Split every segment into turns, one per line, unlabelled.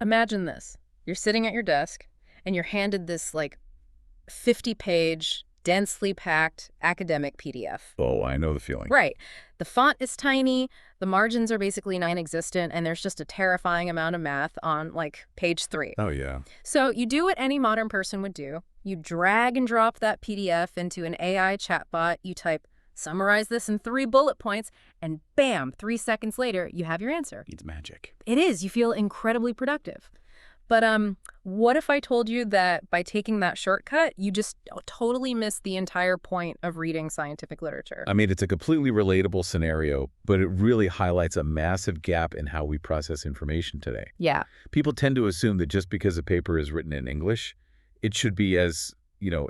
Imagine this. You're sitting at your desk, and you're handed this, 50-page, densely packed academic PDF.
Oh, I know the feeling.
Right. The font is tiny, the margins are basically non-existent, and there's just a terrifying amount of math on, page 3.
Oh, yeah.
So you do what any modern person would do. You drag and drop that PDF into an AI chatbot. You type, summarize this in 3 bullet points, and bam, 3 seconds later, you have your answer.
It's magic.
It is. You feel incredibly productive. But what if I told you that by taking that shortcut, you just totally miss the entire point of reading scientific literature?
I mean, it's a completely relatable scenario, but it really highlights a massive gap in how we process information today.
Yeah.
People tend to assume that just because a paper is written in English, it should be as,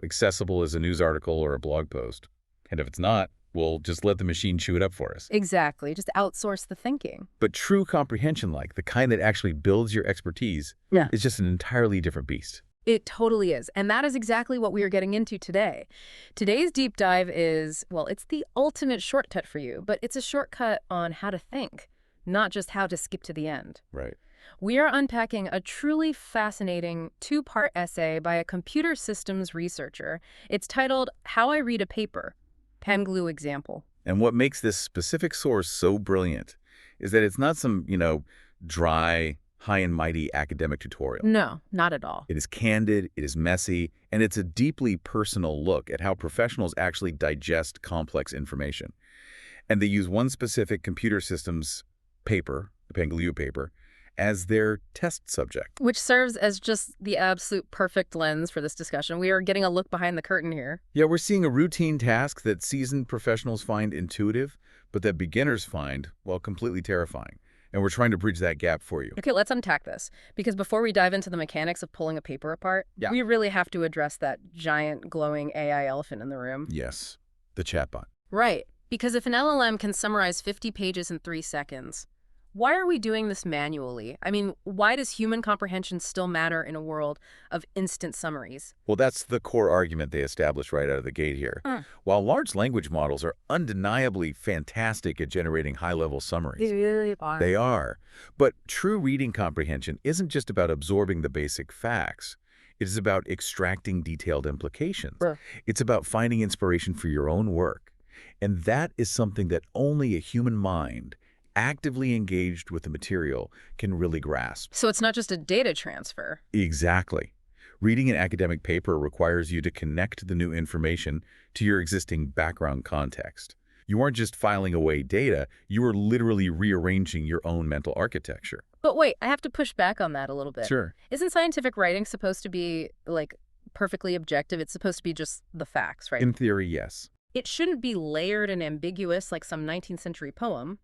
accessible as a news article or a blog post. And if it's not, we'll just let the machine chew it up for us.
Exactly. Just outsource the thinking.
But true comprehension, like the kind that actually builds your expertise, is just an entirely different beast.
It totally is. And that is exactly what we are getting into today. Today's deep dive is, well, it's the ultimate shortcut for you, but it's a shortcut on how to think, not just how to skip to the end.
Right.
We are unpacking a truly fascinating 2-part essay by a computer systems researcher. It's titled How I Read a Paper, PenGlue Example.
And what makes this specific source so brilliant is that it's not some, dry, high and mighty academic tutorial.
No, not at all.
It is candid, it is messy, and it's a deeply personal look at how professionals actually digest complex information. And they use one specific computer systems paper, the PenGlue paper, as their test subject.
Which serves as just the absolute perfect lens for this discussion. We are getting a look behind the curtain here.
Yeah, we're seeing a routine task that seasoned professionals find intuitive, but that beginners find, well, completely terrifying. And we're trying to bridge that gap for you.
Okay, let's unpack this. Because before we dive into the mechanics of pulling a paper apart, we really have to address that giant glowing AI elephant in the room.
Yes, the chatbot.
Right. Because if an LLM can summarize 50 pages in 3 seconds, why are we doing this manually? I mean, why does human comprehension still matter in a world of instant summaries?
Well, that's the core argument they established right out of the gate here. While large language models are undeniably fantastic at generating high-level summaries,
They really are.
they are. But true reading comprehension isn't just about absorbing the basic facts. It is about extracting detailed implications. It's about finding inspiration for your own work. And that is something that only a human mind, actively engaged with the material, can really grasp.
So it's not just a data transfer.
Exactly. Reading an academic paper requires you to connect the new information to your existing background context. You aren't just filing away data, you are literally rearranging your own mental architecture.
But wait, I have to push back on that a little bit.
Sure.
Isn't scientific writing supposed to be, perfectly objective? It's supposed to be just the facts, right?
In theory, yes.
It shouldn't be layered and ambiguous like some 19th century poem.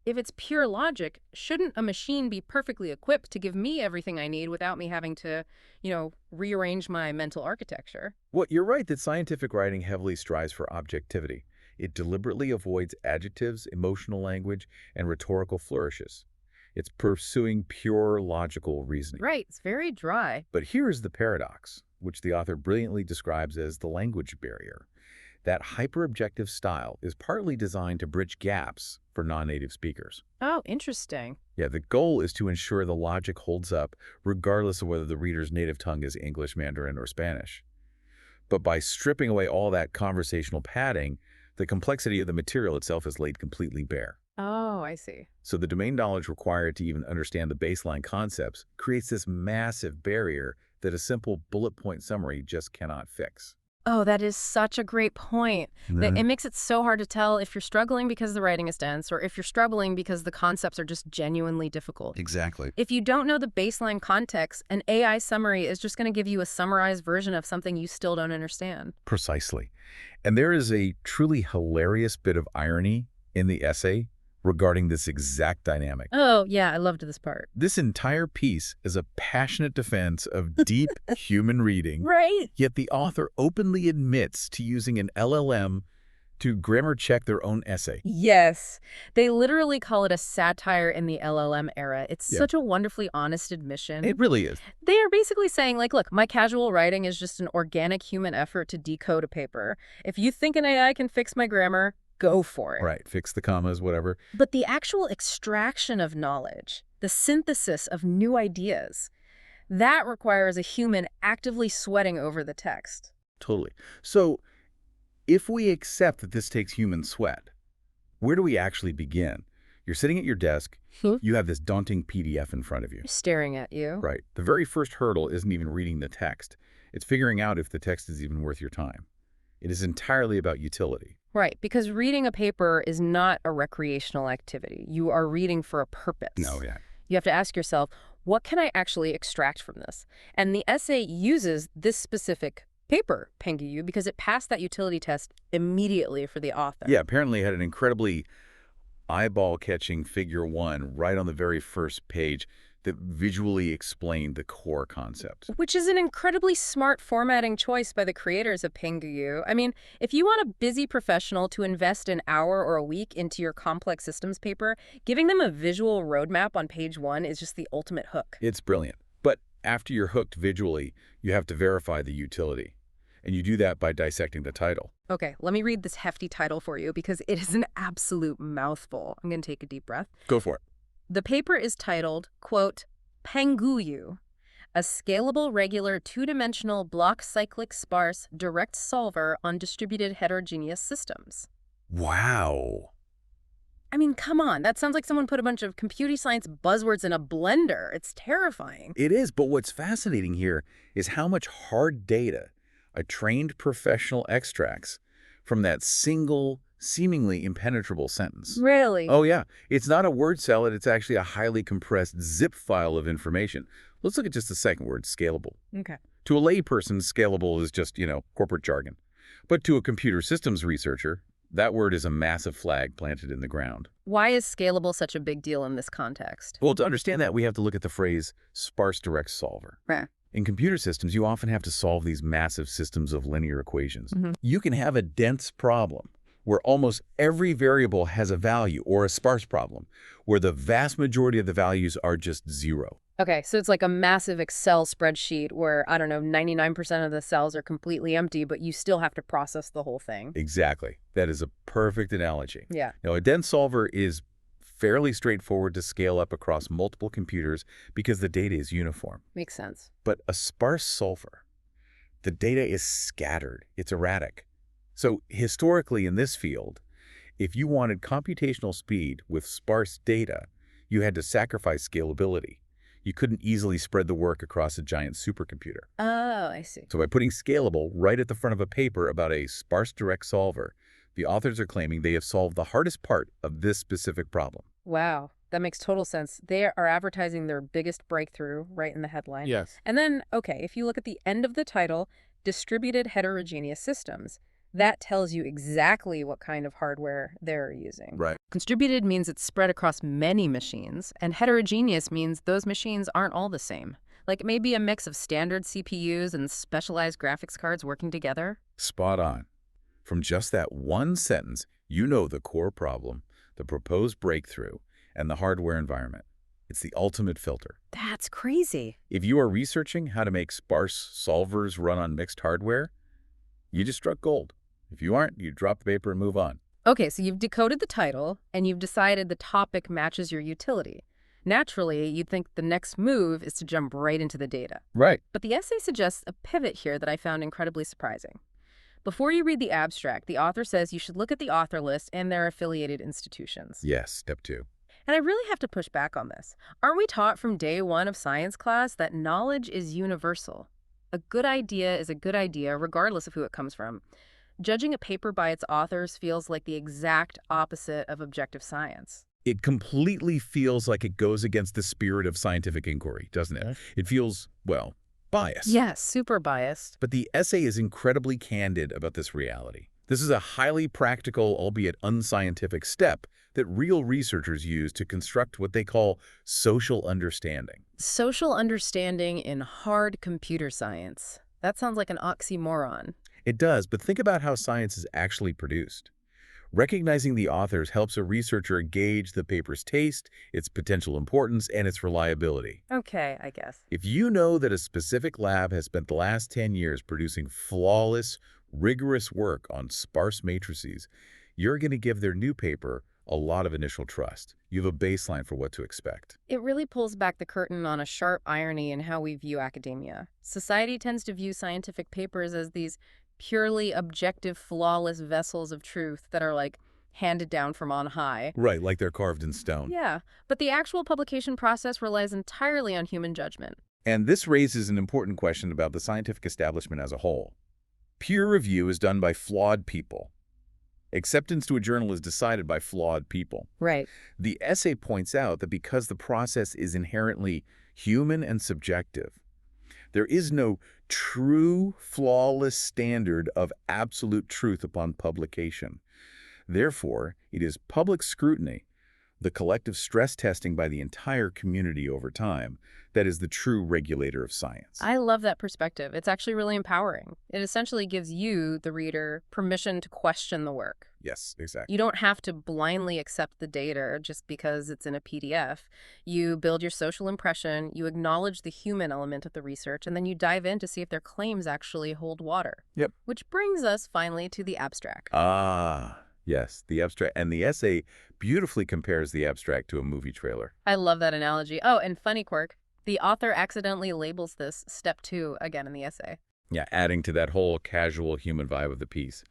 If it's pure logic, shouldn't a machine be perfectly equipped to give me everything I need without me having to, rearrange my mental architecture?
Well, you're right that scientific writing heavily strives for objectivity. It deliberately avoids adjectives, emotional language, and rhetorical flourishes. It's pursuing pure logical reasoning.
Right, it's very dry.
But here is the paradox, which the author brilliantly describes as the language barrier. That hyper-objective style is partly designed to bridge gaps for non-native speakers.
Oh, interesting.
Yeah, the goal is to ensure the logic holds up regardless of whether the reader's native tongue is English, Mandarin, or Spanish. But by stripping away all that conversational padding, the complexity of the material itself is laid completely bare.
Oh, I see.
So the domain knowledge required to even understand the baseline concepts creates this massive barrier that a simple bullet point summary just cannot fix.
Oh, that is such a great point. It makes it so hard to tell if you're struggling because the writing is dense or if you're struggling because the concepts are just genuinely difficult.
Exactly.
If you don't know the baseline context, an AI summary is just going to give you a summarized version of something you still don't understand.
Precisely. And there is a truly hilarious bit of irony in the essay regarding this exact dynamic.
Oh, yeah, I loved this part.
This entire piece is a passionate defense of deep human reading.
Right.
Yet the author openly admits to using an LLM to grammar check their own essay.
Yes. They literally call it a satire in the LLM era. It's such a wonderfully honest admission.
It really is.
They are basically saying, look, my casual writing is just an organic human effort to decode a paper. If you think an AI can fix my grammar, go for it.
Right, fix the commas, whatever.
But the actual extraction of knowledge, the synthesis of new ideas, that requires a human actively sweating over the text.
Totally. So if we accept that this takes human sweat, where do we actually begin? You're sitting at your desk. You have this daunting PDF in front of you.
Staring at you.
Right. The very first hurdle isn't even reading the text. It's figuring out if the text is even worth your time. It is entirely about utility.
Right, because reading a paper is not a recreational activity. You are reading for a purpose.
No, yeah.
You have to ask yourself, what can I actually extract from this? And the essay uses this specific paper, PenguYu, because it passed that utility test immediately for the author.
Yeah, apparently it had an incredibly eyeball-catching figure 1 right on the very first page that visually explained the core concept.
Which is an incredibly smart formatting choice by the creators of PenguYu. I mean, if you want a busy professional to invest an hour or a week into your complex systems paper, giving them a visual roadmap on page 1 is just the ultimate hook.
It's brilliant. But after you're hooked visually, you have to verify the utility. And you do that by dissecting the title.
Okay, let me read this hefty title for you because it is an absolute mouthful. I'm going to take a deep breath.
Go for it.
The paper is titled, quote, PenguYu, a scalable, regular, two-dimensional, block cyclic sparse direct solver on distributed heterogeneous systems.
Wow.
I mean, come on. That sounds like someone put a bunch of computer science buzzwords in a blender. It's terrifying.
It is, but what's fascinating here is how much hard data a trained professional extracts from that single, seemingly impenetrable sentence.
Really?
Oh, yeah. It's not a word salad. It's actually a highly compressed zip file of information. Let's look at just the second word, scalable.
Okay.
To a layperson, scalable is just, corporate jargon. But to a computer systems researcher, that word is a massive flag planted in the ground.
Why is scalable such a big deal in this context?
Well, to understand that, we have to look at the phrase sparse direct solver.
Right.
In computer systems, you often have to solve these massive systems of linear equations. You can have a dense problem where almost every variable has a value, or a sparse problem where the vast majority of the values are just zero.
Okay, so it's like a massive Excel spreadsheet where, 99% of the cells are completely empty, but you still have to process the whole thing.
Exactly. That is a perfect analogy.
Yeah.
Now, a dense solver is fairly straightforward to scale up across multiple computers because the data is uniform.
Makes sense.
But a sparse solver, the data is scattered. It's erratic. So historically in this field, if you wanted computational speed with sparse data, you had to sacrifice scalability. You couldn't easily spread the work across a giant supercomputer.
Oh, I see.
So by putting scalable right at the front of a paper about a sparse direct solver, the authors are claiming they have solved the hardest part of this specific problem.
Wow, that makes total sense. They are advertising their biggest breakthrough right in the headline.
Yes.
And then, okay, if you look at the end of the title, Distributed Heterogeneous Systems, that tells you exactly what kind of hardware they're using.
Right.
Distributed means it's spread across many machines, and heterogeneous means those machines aren't all the same. Like maybe a mix of standard CPUs and specialized graphics cards working together.
Spot on. From just that one sentence, you know the core problem, the proposed breakthrough, and the hardware environment. It's the ultimate filter.
That's crazy.
If you are researching how to make sparse solvers run on mixed hardware, you just struck gold. If you aren't, you drop the paper and move on.
Okay, so you've decoded the title, and you've decided the topic matches your utility. Naturally, you'd think the next move is to jump right into the data.
Right.
But the essay suggests a pivot here that I found incredibly surprising. Before you read the abstract, the author says you should look at the author list and their affiliated institutions.
Yes, step 2.
And I really have to push back on this. Aren't we taught from day 1 of science class that knowledge is universal? A good idea is a good idea regardless of who it comes from. Judging a paper by its authors feels like the exact opposite of objective science.
It completely feels like it goes against the spirit of scientific inquiry, doesn't it? It feels, well, biased.
Yes, super biased.
But the essay is incredibly candid about this reality. This is a highly practical, albeit unscientific step that real researchers use to construct what they call social understanding.
Social understanding in hard computer science. That sounds like an oxymoron.
It does, but think about how science is actually produced. Recognizing the authors helps a researcher gauge the paper's taste, its potential importance, and its reliability.
Okay, I guess.
If you know that a specific lab has spent the last 10 years producing flawless, rigorous work on sparse matrices, you're going to give their new paper a lot of initial trust. You have a baseline for what to expect.
It really pulls back the curtain on a sharp irony in how we view academia. Society tends to view scientific papers as these purely objective, flawless vessels of truth that are like handed down from on high.
Right, like they're carved in stone.
Yeah, but the actual publication process relies entirely on human judgment.
And this raises an important question about the scientific establishment as a whole. Peer review is done by flawed people. Acceptance to a journal is decided by flawed people.
Right.
The essay points out that because the process is inherently human and subjective, there is no true, flawless standard of absolute truth upon publication. Therefore, it is public scrutiny, the collective stress testing by the entire community over time, that is the true regulator of science.
I love that perspective. It's actually really empowering. It essentially gives you, the reader, permission to question the work.
Yes, exactly.
You don't have to blindly accept the data just because it's in a PDF. You build your social impression, you acknowledge the human element of the research, and then you dive in to see if their claims actually hold water.
Yep.
Which brings us finally to the abstract.
Yes, the abstract. And the essay beautifully compares the abstract to a movie trailer.
I love that analogy. Oh, and funny quirk, the author accidentally labels this step 2 again in the essay.
Yeah, adding to that whole casual human vibe of the piece.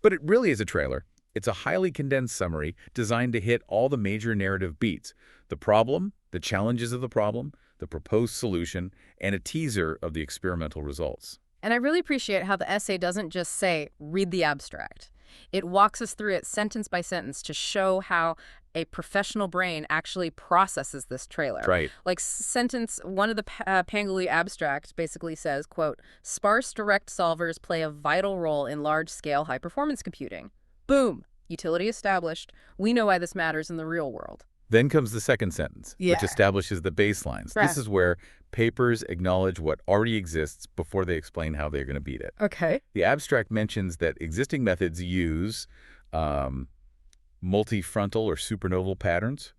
But it really is a trailer. It's a highly condensed summary designed to hit all the major narrative beats: the problem, the challenges of the problem, the proposed solution, and a teaser of the experimental results.
And I really appreciate how the essay doesn't just say, read the abstract. It walks us through it sentence by sentence to show how a professional brain actually processes this trailer.
Right.
Like sentence one of the Pangolin abstract basically says, quote, sparse direct solvers play a vital role in large-scale high-performance computing. Boom. Utility established. We know why this matters in the real world.
Then comes the second sentence,
Yeah.
which establishes the baselines.
Right.
This is where papers acknowledge what already exists before they explain how they're going to beat it.
Okay.
The abstract mentions that existing methods use multifrontal or supernoval patterns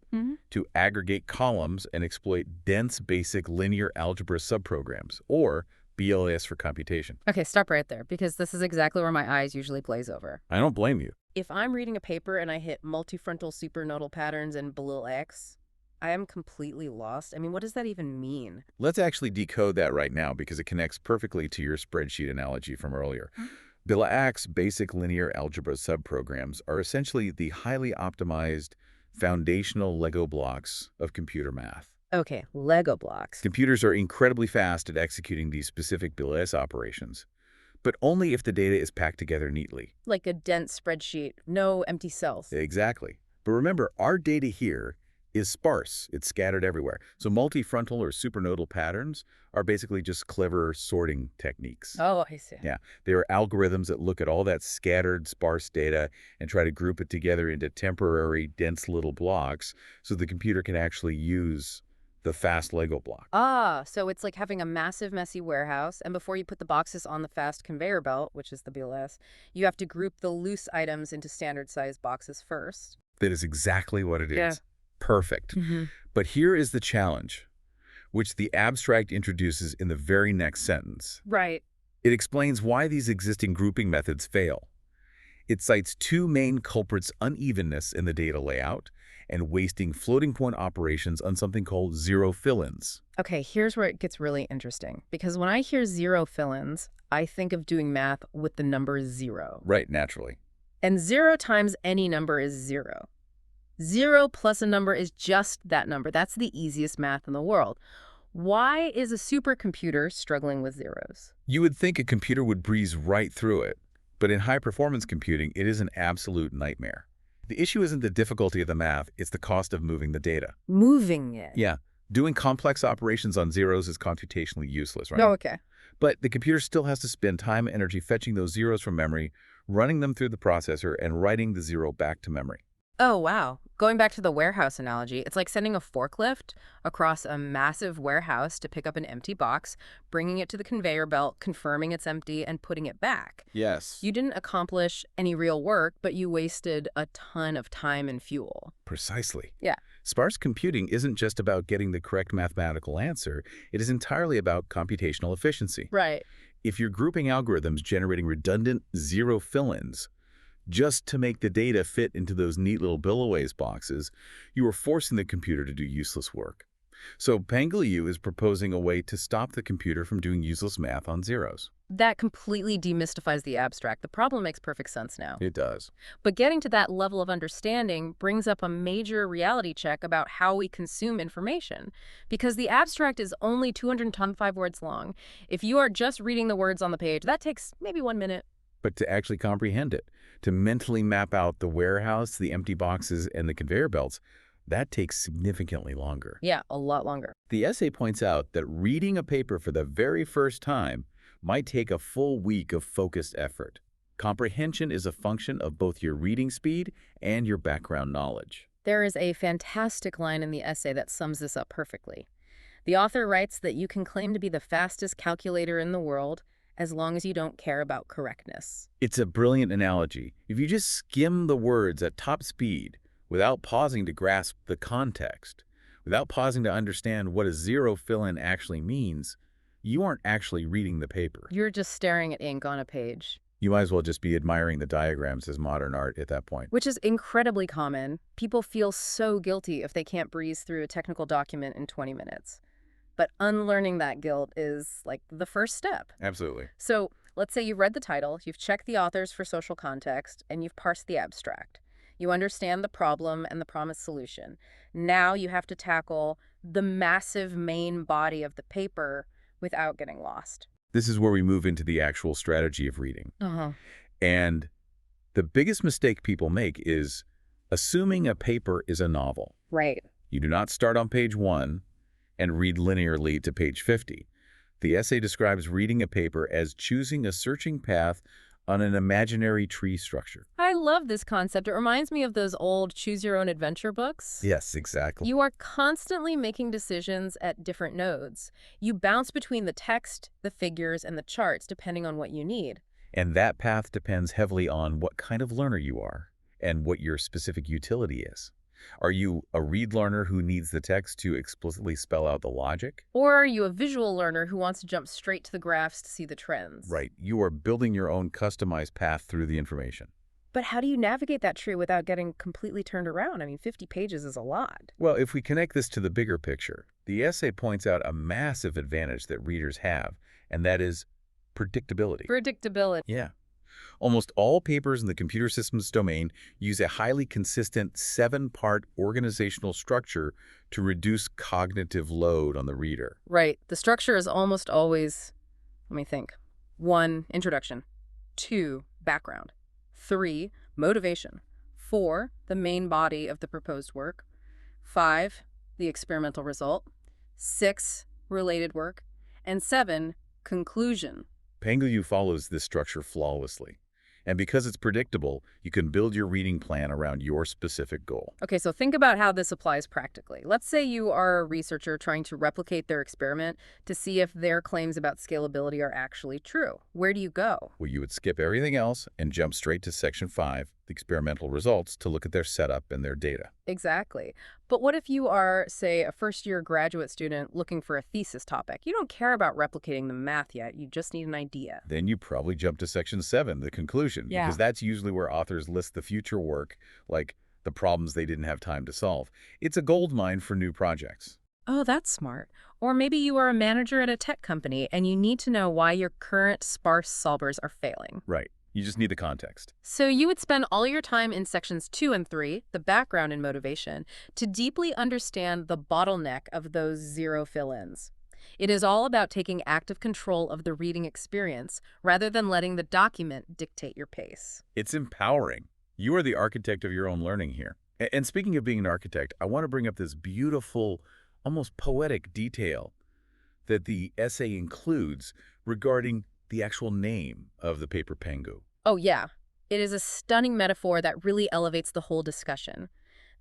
to aggregate columns and exploit dense basic linear algebra subprograms, or BLAS for computation.
Okay, stop right there, because this is exactly where my eyes usually glaze over.
I don't blame you.
If I'm reading a paper and I hit multifrontal supernodal patterns and BLAS, I am completely lost. I mean, what does that even mean?
Let's actually decode that right now because it connects perfectly to your spreadsheet analogy from earlier. BLAS basic linear algebra subprograms are essentially the highly optimized foundational Lego blocks of computer math.
Okay, Lego blocks.
Computers are incredibly fast at executing these specific BLAS operations, but only if the data is packed together neatly.
Like a dense spreadsheet, no empty cells.
Exactly. But remember, our data here is sparse. It's scattered everywhere. So multifrontal or supernodal patterns are basically just clever sorting techniques.
Oh, I see.
Yeah, they are algorithms that look at all that scattered, sparse data and try to group it together into temporary, dense little blocks so the computer can actually use the fast Lego block.
So it's like having a massive, messy warehouse, and before you put the boxes on the fast conveyor belt, which is the BLS, you have to group the loose items into standard-sized boxes first.
That is exactly what it is.
Yeah.
Perfect. But here is the challenge, which the abstract introduces in the very next sentence.
Right.
It explains why these existing grouping methods fail. It cites two main culprits: unevenness in the data layout and wasting floating point operations on something called zero fill-ins.
Okay, here's where it gets really interesting. Because when I hear zero fill-ins, I think of doing math with the number 0.
Right, naturally.
And 0 times any number is 0. 0 plus a number is just that number. That's the easiest math in the world. Why is a supercomputer struggling with zeros?
You would think a computer would breeze right through it, but in high-performance computing, it is an absolute nightmare. The issue isn't the difficulty of the math, it's the cost of moving the data.
Moving it.
Yeah, doing complex operations on zeros is computationally useless, right?
Oh, okay.
But the computer still has to spend time and energy fetching those zeros from memory, running them through the processor, and writing the zero back to memory.
Oh, wow. Going back to the warehouse analogy, it's like sending a forklift across a massive warehouse to pick up an empty box, bringing it to the conveyor belt, confirming it's empty, and putting it back.
Yes.
You didn't accomplish any real work, but you wasted a ton of time and fuel.
Precisely.
Yeah.
Sparse computing isn't just about getting the correct mathematical answer. It is entirely about computational efficiency.
Right.
If you're grouping algorithms generating redundant zero fill-ins, just to make the data fit into those neat little Billaways boxes, you are forcing the computer to do useless work. So PangaLu is proposing a way to stop the computer from doing useless math on zeros.
That completely demystifies the abstract. The problem makes perfect sense now.
It does.
But getting to that level of understanding brings up a major reality check about how we consume information. Because the abstract is only 225 words long. If you are just reading the words on the page, that takes maybe 1 minute.
But to actually comprehend it, to mentally map out the warehouse, the empty boxes, and the conveyor belts, that takes significantly longer.
Yeah, a lot longer.
The essay points out that reading a paper for the very first time might take a full week of focused effort. Comprehension is a function of both your reading speed and your background knowledge.
There is a fantastic line in the essay that sums this up perfectly. The author writes that you can claim to be the fastest calculator in the world as long as you don't care about correctness.
It's a brilliant analogy. If you just skim the words at top speed without pausing to grasp the context, without pausing to understand what a zero fill-in actually means, you aren't actually reading the paper.
You're just staring at ink on a page.
You might as well just be admiring the diagrams as modern art at that point.
Which is incredibly common. People feel so guilty if they can't breeze through a technical document in 20 minutes. But unlearning that guilt is like the first step.
Absolutely.
So let's say you've read the title, you've checked the authors for social context, and you've parsed the abstract. You understand the problem and the promised solution. Now you have to tackle the massive main body of the paper without getting lost.
This is where we move into the actual strategy of reading. And the biggest mistake people make is assuming a paper is a novel.
Right.
You do not start on page 1 and read linearly to page 50. The essay describes reading a paper as choosing a searching path on an imaginary tree structure.
I love this concept. It reminds me of those old choose-your-own-adventure books.
Yes, exactly.
You are constantly making decisions at different nodes. You bounce between the text, the figures, and the charts depending on what you need.
And that path depends heavily on what kind of learner you are and what your specific utility is. Are you a read learner who needs the text to explicitly spell out the logic?
Or are you a visual learner who wants to jump straight to the graphs to see the trends?
Right. You are building your own customized path through the information.
But how do you navigate that tree without getting completely turned around? I mean, 50 pages is a lot.
Well, if we connect this to the bigger picture, the essay points out a massive advantage that readers have, and that is predictability.
Predictability.
Yeah. Almost all papers in the computer systems domain use a highly consistent 7-part organizational structure to reduce cognitive load on the reader.
Right. The structure is almost always, let me think, 1, introduction, 2, background, 3, motivation, 4, the main body of the proposed work, 5, the experimental result, 6, related work, and 7, conclusion.
PangaLu follows this structure flawlessly. And because it's predictable, you can build your reading plan around your specific goal.
Okay, so think about how this applies practically. Let's say you are a researcher trying to replicate their experiment to see if their claims about scalability are actually true. Where do you go?
Well, you would skip everything else and jump straight to section 5, the experimental results, to look at their setup and their data.
Exactly. But what if you are, say, a first-year graduate student looking for a thesis topic? You don't care about replicating the math yet. You just need an idea.
Then you probably jump to section 7, the conclusion, because that's usually where authors list the future work, like the problems they didn't have time to solve. It's a goldmine for new projects.
Oh, that's smart. Or maybe you are a manager at a tech company and you need to know why your current sparse solvers are failing.
Right. You just need the context.
So you would spend all your time in sections 2 and 3, the background and motivation, to deeply understand the bottleneck of those zero fill-ins. It is all about taking active control of the reading experience rather than letting the document dictate your pace.
It's empowering. You are the architect of your own learning here. And speaking of being an architect, I want to bring up this beautiful, almost poetic detail that the essay includes regarding the actual name of the paper Pangu.
Oh, yeah. It is a stunning metaphor that really elevates the whole discussion.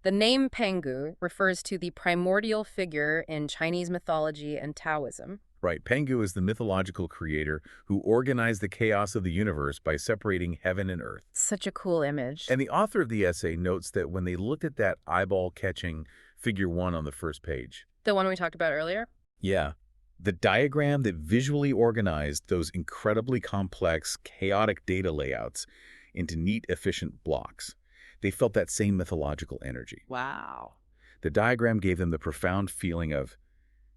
The name Pangu refers to the primordial figure in Chinese mythology and Taoism.
Right. Pangu is the mythological creator who organized the chaos of the universe by separating heaven and earth.
Such a cool image.
And the author of the essay notes that when they looked at that eyeball-catching figure 1 on the first page.
The one we talked about earlier?
Yeah. The diagram that visually organized those incredibly complex, chaotic data layouts, into neat, efficient blocks. They felt that same mythological energy.
Wow.
The diagram gave them the profound feeling of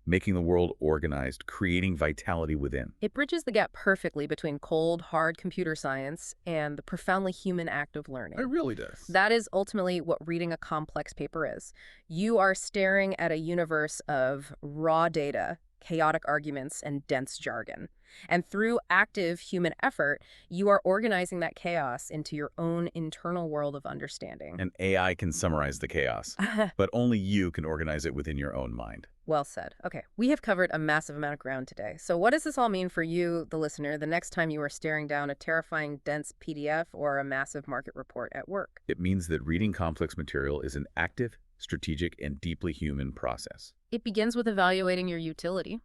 making the world organized, creating vitality within.
It bridges the gap perfectly between cold, hard computer science and the profoundly human act of learning.
It really does.
That is ultimately what reading a complex paper is. You are staring at a universe of raw data, chaotic arguments, and dense jargon. And through active human effort, you are organizing that chaos into your own internal world of understanding.
And AI can summarize the chaos, but only you can organize it within your own mind.
Well said. Okay, we have covered a massive amount of ground today. So what does this all mean for you, the listener, the next time you are staring down a terrifying, dense PDF or a massive market report at work?
It means that reading complex material is an active, strategic, and deeply human process.
It begins with evaluating your utility.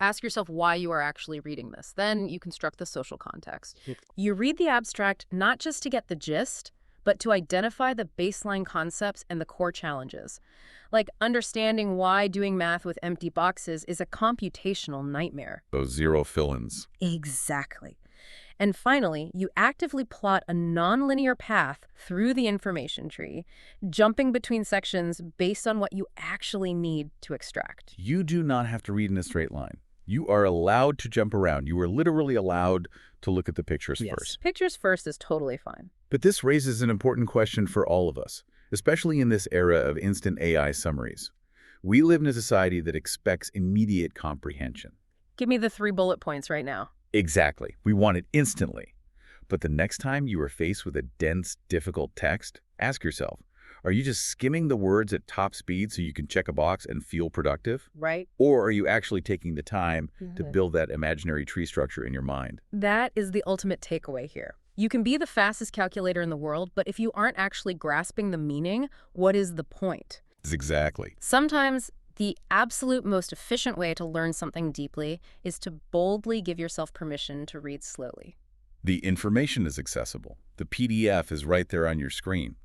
Ask yourself why you are actually reading this. Then you construct the social context. You read the abstract not just to get the gist, but to identify the baseline concepts and the core challenges. Like understanding why doing math with empty boxes is a computational nightmare.
Those zero fill-ins.
Exactly. And finally, you actively plot a nonlinear path through the information tree, jumping between sections based on what you actually need to extract.
You do not have to read in a straight line. You are allowed to jump around. You are literally allowed to look at the pictures first.
Pictures first is totally fine.
But this raises an important question for all of us, especially in this era of instant AI summaries. We live in a society that expects immediate comprehension.
Give me the 3 bullet points right now.
Exactly. We want it instantly. But the next time you are faced with a dense, difficult text, ask yourself, are you just skimming the words at top speed so you can check a box and feel productive?
Right.
Or are you actually taking the time to build that imaginary tree structure in your mind?
That is the ultimate takeaway here. You can be the fastest calculator in the world, but if you aren't actually grasping the meaning, what is the point?
Exactly.
Sometimes the absolute most efficient way to learn something deeply is to boldly give yourself permission to read slowly.
The information is accessible. The PDF is right there on your screen.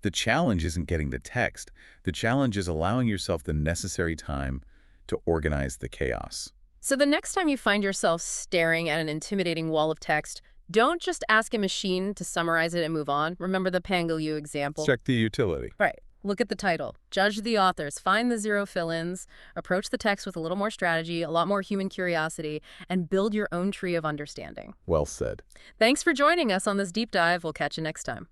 The challenge isn't getting the text. The challenge is allowing yourself the necessary time to organize the chaos.
So the next time you find yourself staring at an intimidating wall of text, don't just ask a machine to summarize it and move on. Remember the PangaLU example?
Check the utility.
Right. Look at the title. Judge the authors. Find the zero fill-ins. Approach the text with a little more strategy, a lot more human curiosity, and build your own tree of understanding.
Well said.
Thanks for joining us on this deep dive. We'll catch you next time.